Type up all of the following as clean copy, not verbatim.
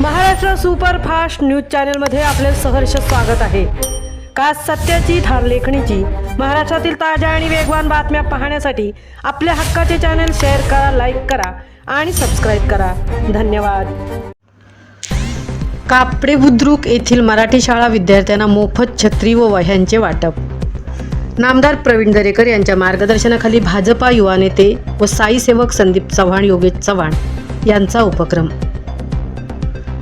Maharashtra superfast news चॅनलमध्ये आपले सहर्ष स्वागत आहे। खास सत्याची थार लेखणीची महाराष्ट्रातील ताज्या आणि वेगवान बातम्या पाहण्यासाठी आपल्या हक्काचे चॅनल शेअर करा, लाईक करा आणि सबस्क्राईब करा। धन्यवाद। कापडे बुद्रुक येथील मराठी शाळा विद्यार्थ्यांना मोफत छत्री व वह्यांचे वाटप। नामदार प्रवीण दरेकर यांच्या मार्गदर्शनाखाली भाजपा युवा नेते व साई सेवक संदीप चव्हाण, योगेश चव्हाण यांचा उपक्रम।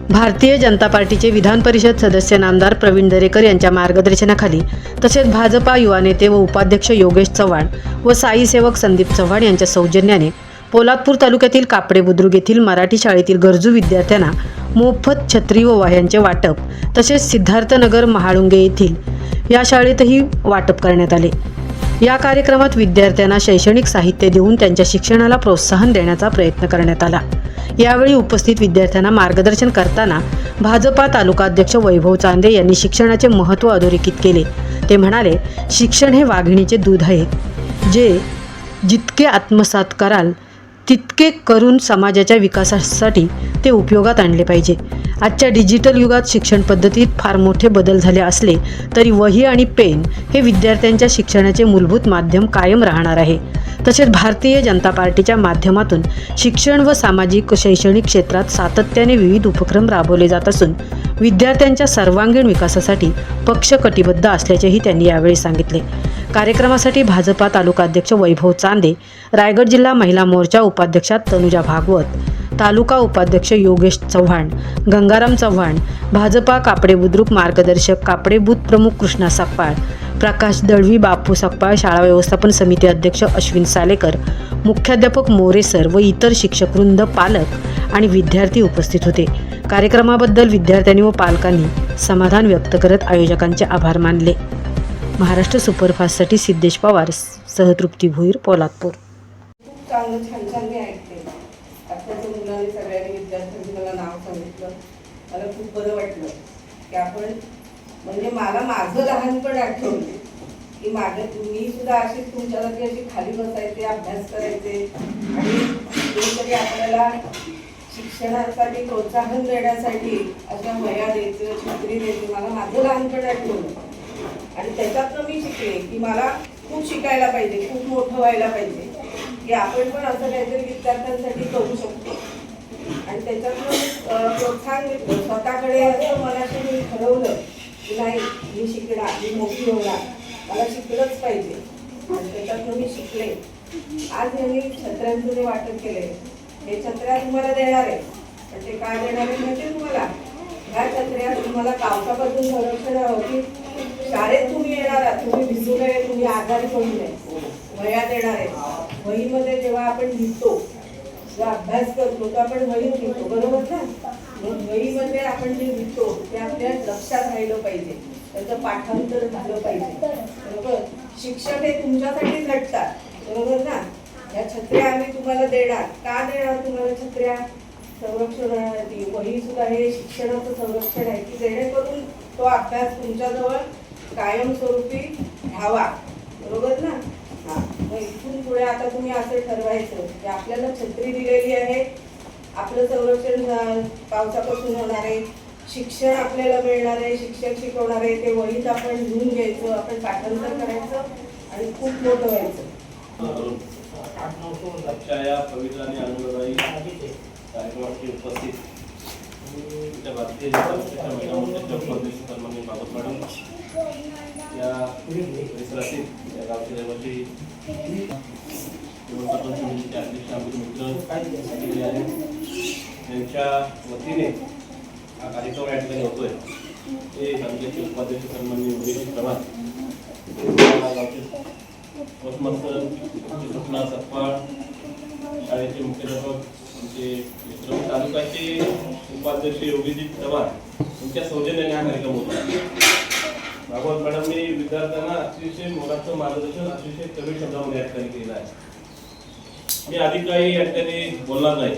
भारतीय जनता पार्टीचे विधान परिषद सदस्य नामदार प्रवीण दरेकर यांच्या मार्गदर्शनाखाली तसेच भाजपा युवा नेते व उपाध्यक्ष योगेश चव्हाण व साई सेवक संदीप चव्हाण यांच्या सौजन्याने पोलादपूर तालुक्यातील कापडे बुद्रुक येथील मराठी शाळेतील गरजू विद्यार्थ्यांना मोफत छत्री व वह्यांचे वाटप तसेच सिद्धार्थनगर महाळुंगे येथील या शाळेतही वाटप करण्यात आले। या कार्यक्रमात विद्यार्थ्यांना शैक्षणिक साहित्य देऊन त्यांच्या शिक्षणाला प्रोत्साहन देण्याचा प्रयत्न करण्यात आला। यावेळी उपस्थित विद्यार्थ्यांना मार्गदर्शन करताना भाजपा तालुका अध्यक्ष वैभव चांदे यांनी शिक्षणाचे महत्त्व अधोरेखित केले। ते म्हणाले, शिक्षण हे वाघिणीचे दूध आहे, जे जितके आत्मसात कराल तितके करून समाजाच्या विकासासाठी ते उपयोगात आणले पाहिजे। आजच्या डिजिटल युगात शिक्षण पद्धतीत फार मोठे बदल झाले असले तरी वही आणि पेन हे विद्यार्थ्यांच्या शिक्षणाचे मूलभूत माध्यम कायम राहणार आहे। तसेच भारतीय जनता पार्टीच्या माध्यमातून शिक्षण व सामाजिक शैक्षणिक क्षेत्रात सातत्याने विविध उपक्रम राबवले जात असून विद्यार्थ्यांच्या सर्वांगीण विकासासाठी पक्ष कटिबद्ध असल्याचेही त्यांनी यावेळी सांगितले। कार्यक्रमासाठी भाजपा तालुका अध्यक्ष वैभव चांदे, रायगड जिल्हा महिला मोर्चा उपाध्यक्षा तनुजा भागवत, तालुका उपाध्यक्ष योगेश चव्हाण, गंगाराम चव्हाण, भाजपा कापडे बुद्रुक मार्गदर्शक कापडे बूथ प्रमुख कृष्णा सकपाळ, प्रकाश दळवी, बापू सकपाळ, शाळा व्यवस्थापन समिती अध्यक्ष अश्विन सालेकर, मुख्याध्यापक मोरे सर व इतर शिक्षकवृंद, पालक आणि विद्यार्थी उपस्थित होते। कार्यक्रमाबद्दल विद्यार्थ्यांनी व पालकांनी समाधान व्यक्त करत आयोजकांचे आभार मानले। महाराष्ट्र सुपरफास्टसाठी सिद्धेश पवार सह तृप्ती भोईर, पोलादपूर। चांगलं छान छान मी ऐकते। आत्ताच्या मुलांनी सगळ्यांनी विद्यार्थ्यांनी मला नाव सांगितलं, मला खूप बरं वाटलं की आपण म्हणजे मला माझं लहानपण आठवलं की मी सुद्धा अशी तुमच्यासाठी अशी खाली बसायचे, अभ्यास करायचे आणि कोणीतरी आपल्याला शिक्षणासाठी प्रोत्साहन देण्यासाठी अशा वह्या द्यायचं, छत्री द्यायची। मला माझं लहानपण आठवलं आणि त्याच्यातनं मी शिकले की मला खूप शिकायला पाहिजे, खूप मोठं व्हायला पाहिजे की आपण पण असं काहीतरी विद्यार्थ्यांसाठी करू शकतो। आणि त्याच्यातनं प्रोत्साहन घेतलं स्वतःकडे असं मनाशी मी ठरवलं की नाही, मी शिकणार, मी मोठी होणार, मला शिकलंच पाहिजे आणि त्याच्यातनं मी शिकले। आज यांनी छत्र्यांचं जे वाटप केले, हे छत्र्या तुम्हाला देणार आहे, पण ते काय देणार आहे म्हणजे तुम्हाला ह्या छत्र्या तुम्हाला पावसापासून संरक्षण हवं की शाळेत तुम्ही येणार आहात, तुम्ही भिजू नये, तुम्ही आजारी पडू नये, वह्या देणार आहे। वहीमध्ये जेव्हा आपण लिहितो, जेव्हा अभ्यास करतो तर आपण वही लिहितो, बरोबर ना? मग वहीमध्ये आपण जे लिहितो ते आपल्या लक्षात राहिलं पाहिजे, त्याचं पाठांतर झालं पाहिजे, बरोबर? शिक्षक हे तुमच्यासाठी झटतात, बरोबर ना? या छत्र्या आम्ही तुम्हाला देणार, का देणार तुम्हाला छत्र्या? संरक्षणासाठी। वही सुद्धा हे शिक्षणाचं संरक्षण आहे की जेणेकरून तो अभ्यास तुमच्याजवळ कायमस्वरूपी राहावा, बरोबर ना? हां, मग इथून पुढे आता तुम्ही असं ठरवायचं की आपल्याला छत्री दिलेली आहे, आपलं संरक्षण पावसापासून होणार आहे, शिक्षण आपल्याला मिळणार आहे, शिक्षक शिकवणार आहे, ते वहीत आपण लिहून घ्यायचं, आपण पाठांतर करायचं आणि खूप मोठं व्हायचं। या पवित्र आणि आनंददायी कार्यक्रमाची उपस्थित भारतीय जनता पक्षाच्या महिला मोर्चाच्या उपाध्यक्ष सन्माननीय बाबत मॅडम, या परिसरातील या गावच्या रहिवासी व्यवस्थापन समितीचे अध्यक्ष आमचे मित्र यांच्या वतीने हा कार्यक्रम या ठिकाणी होतोय, ते तालुक्याचे उपाध्यक्ष सन्माननीय योगेश चव्हाण, गावचे पोस्टमास्टर कृष्णा सकपाळ, शाळेचे मुख्याध्यापक आमचे तालुक्याचे उपाध्यक्ष योगेश चव्हाण यांच्या सौजन्याने हा कार्यक्रम होता। भागवत मॅडमनी विद्यार्थ्यांना अतिशय मोलाचं मार्गदर्शन अतिशय कमी शब्दामध्ये या ठिकाणी केलं आहे। मी अधिक काही या ठिकाणी बोलणार नाही।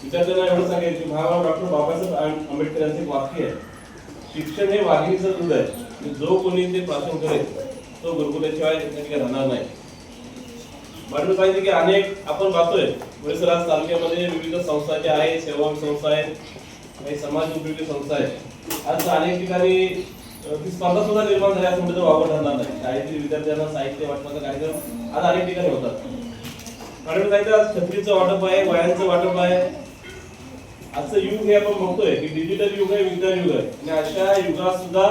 विद्यार्थ्यांना एवढं सांगेल की डॉक्टर बाबासाहेब आंबेडकर यांचे एक वाक्य आहे, शिक्षण हे वाघिणीचं दूध आहे, जो कोणी ते प्राशन करेल तो गुरुकुलाशिवाय राहणार नाही। मॅडम सांगितले की अनेक आपण पाहतोय परिसरात तालुक्यामध्ये विविध संस्था ज्या आहेत, सेवा संस्था आहेत, काही समाज उपयोगी संस्था आहेत. आज अनेक ठिकाणी ती स्पर्धा सुद्धा निर्माण झाली असं म्हणजे वापर ठरणार नाही. शाळेतील विद्यार्थ्यांना साहित्य वाटपाचा कार्यक्रम आज अनेक ठिकाणी होतात. मॅडम सांगितलं आज छत्रीचं वाटप आहे, वह्यांचं वाटप आहे. आजचं युग हे आपण बघतोय की डिजिटल युग आहे, विज्ञान युग आहे. आणि अशा युगात सुद्धा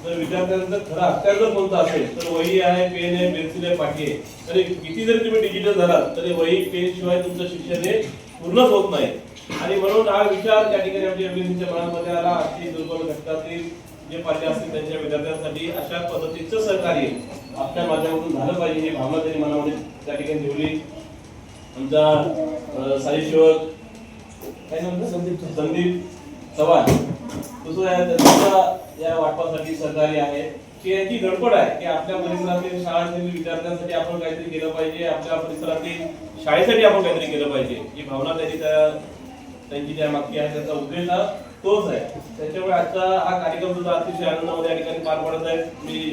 जर विद्यार्थ्यांचं खरं हत्यार जर कोणतं असेल तर वही आहे, पेन आहे, पेन्सिल आहे, पाटी आहे. तरी किती जरी तुम्ही डिजिटल झालात तरी वही पेन शिवाय तुमचं शिक्षण हे पूर्णच होत नाही. आणि म्हणून हा विचार त्या ठिकाणी आमच्या एमबीसीच्या मनामध्ये आला. अति दुर्बल घटकातील जे पाल्य असतील त्यांच्या विद्यार्थ्यांसाठी अशा पद्धतीचं सहकार्य आपल्या माध्यमातून झालं पाहिजे ही भावना त्यांनी मनामध्ये त्या ठिकाणी ठेवली. आमचा साईसेवक काय म्हणतो संदीप चव्हाण सुद्धा या वाटपासाठी सहकार्य आहे की याची धडपड आहे की आपल्या परिसरातील शाळांतील विद्यार्थ्यांसाठी आपण काहीतरी केलं पाहिजे, आपल्या परिसरातील शाळेसाठी आपण काहीतरी केलं पाहिजे ही भावना त्यांची त्या मागची आहे. त्याचा उद्देश हा तोच आहे. त्याच्यामुळे आजचा हा कार्यक्रम सुद्धा अतिशय आनंदामध्ये या ठिकाणी पार पडत आहे. मी